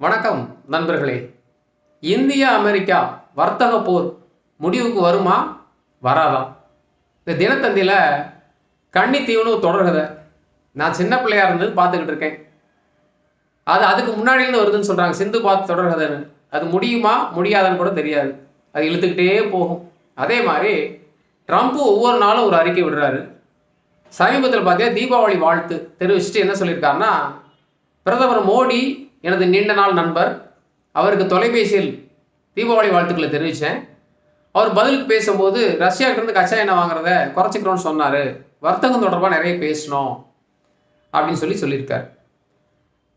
வணக்கம் நண்பர்களே. India America வர்த்தக போர் முடிவுக்கு வருமா வராதா? இந்த தினத்தந்தியில் கன்னித்தீவுன்னு தொடர்கதை. நான் சின்ன பிள்ளையா இருந்து பார்த்துக்கிட்டு இருக்கேன். அதுக்கு முன்னாடியிருந்து வருதுன்னு சொல்கிறாங்க. சிந்து பார்த்து தொடர்கதைன்னு. அது முடியுமா முடியாதான்னு கூட தெரியாது. அது இழுத்துக்கிட்டே போகும். அதே மாதிரி ட்ரம்ப்பு ஒவ்வொரு நாளும் ஒரு அறிக்கை விடுறாரு. சமீபத்தில் பார்த்தீங்கன்னா தீபாவளி வாழ்த்து தெரிவிச்சுட்டு என்ன சொல்லியிருக்காருன்னா, பிரதமர் மோடி எனது நீண்ட நாள் நண்பர், அவருக்கு தொலைபேசியில் தீபாவளி வாழ்த்துக்களை தெரிவித்தேன். அவர் பதிலுக்கு பேசும்போது ரஷ்யாவிலிருந்து கச்சா எண்ணெய் வாங்குறத குறைச்சிக்கிறோன்னு சொன்னார். வர்த்தகம் தொடர்பாக நிறைய பேசணும் அப்படின்னு சொல்லியிருக்கார்.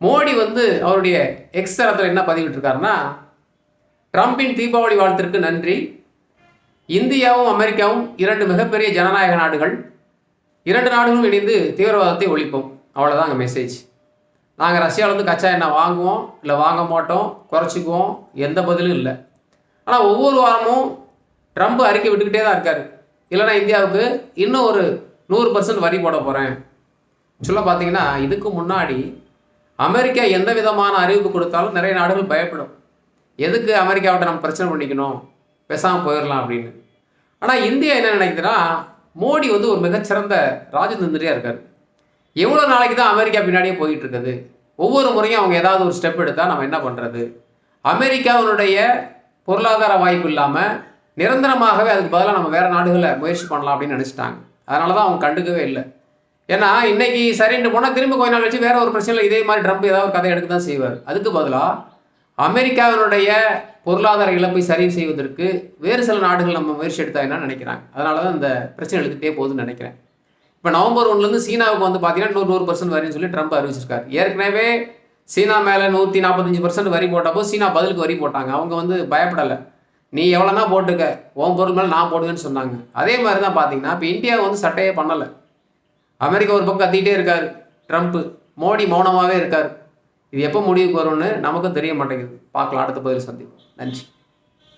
மோடி அவருடைய எக்ஸ் தளத்தில் என்ன பதிவிட்டிருக்காருன்னா, ட்ரம்பின் தீபாவளி வாழ்த்திற்கு நன்றி. இந்தியாவும் அமெரிக்காவும் இரண்டு மிகப்பெரிய ஜனநாயக நாடுகள். இரண்டு நாடுகளும் இணைந்து தீவிரவாதத்தை ஒழிப்போம். அவ்வளோதான் அங்கே மெசேஜ். நாங்கள் ரஷ்யாவிலேருந்து கச்சா எண்ணெய் வாங்குவோம், இல்லை வாங்க மாட்டோம், குறைச்சிக்குவோம், எந்த பதிலும் இல்லை. ஆனால் ஒவ்வொரு வாரமும் ட்ரம்ப் அறிக்கை விட்டுக்கிட்டே தான் இருக்கார். இல்லைனா இந்தியாவுக்கு இன்னும் ஒரு 100% வரி போட போகிறேன் சொல்ல. பார்த்தீங்கன்னா இதுக்கு முன்னாடி அமெரிக்கா எந்த விதமான அறிவிப்பு கொடுத்தாலும் நிறைய நாடுகள் பயப்படும். எதுக்கு அமெரிக்காவிட்ட நம்ம பிரச்சனை பண்ணிக்கணும், பேசாமல் போயிடலாம் அப்படின்னு. ஆனால் இந்தியா என்ன நினைக்குதுன்னா, மோடி ஒரு மிகச்சிறந்த ராஜதந்திரியாக இருக்கார். எவ்வளோ நாளைக்கு தான் அமெரிக்கா பின்னாடியே போயிட்டு இருக்குது? ஒவ்வொரு முறையும் அவங்க ஏதாவது ஒரு ஸ்டெப் எடுத்தால் நம்ம என்ன பண்ணுறது? அமெரிக்காவினுடைய பொருளாதார வாய்ப்பு இல்லாமல் நிரந்தரமாகவே அதுக்கு பதிலாக நம்ம வேறு நாடுகளை முயற்சி பண்ணலாம் அப்படின்னு நினச்சிட்டாங்க. அதனால தான் அவங்க கண்டுக்கவே இல்லை. ஏன்னா இன்னைக்கு சரின்னு போனால் திரும்ப கொஞ்ச நாள் வச்சு வேற ஒரு பிரச்சனையில் இதே மாதிரி ட்ரம்ப் ஏதாவது ஒரு கதை எடுக்க தான் செய்வார். அதுக்கு பதிலாக அமெரிக்காவினுடைய பொருளாதார இழப்பை சரி செய்வதற்கு வேறு சில நாடுகள் நம்ம முயற்சி எடுத்தா என்ன நினைக்கிறாங்க. அதனால தான் இந்த பிரச்சனை எடுத்துகிட்டே போகுதுன்னு நினைக்கிறேன். இப்போ நவம்பர் 1 சீனாவுக்கு பார்த்தீங்கன்னா 100% வரின்னு சொல்லி ட்ரம்ப் அறிவிச்சிருக்காரு. ஏற்கனவே சீனா மேலே 145% வரி போட்டப்போ சீனா பதிலுக்கு வரி போட்டாங்க. அவங்க பயப்படலை. நீ எவ்வளோனா போட்டுக்க, உன் பொருள் மேலே நான் போடுவேன்னு சொன்னாங்க. அதே மாதிரி தான் பார்த்தீங்கன்னா இப்போ இந்தியா சட்டையே பண்ணலை. அமெரிக்கா ஒரு பக்கம் கத்திக்கிட்டே இருக்கார் ட்ரம்ப்பு, மோடி மௌனமாகவே இருக்கார். இது எப்போ முடிவுக்கு வரும்னு நமக்கும் தெரிய மாட்டேங்குது. பார்க்கலாம், அடுத்த பதில் சந்திப்போம். நன்றி.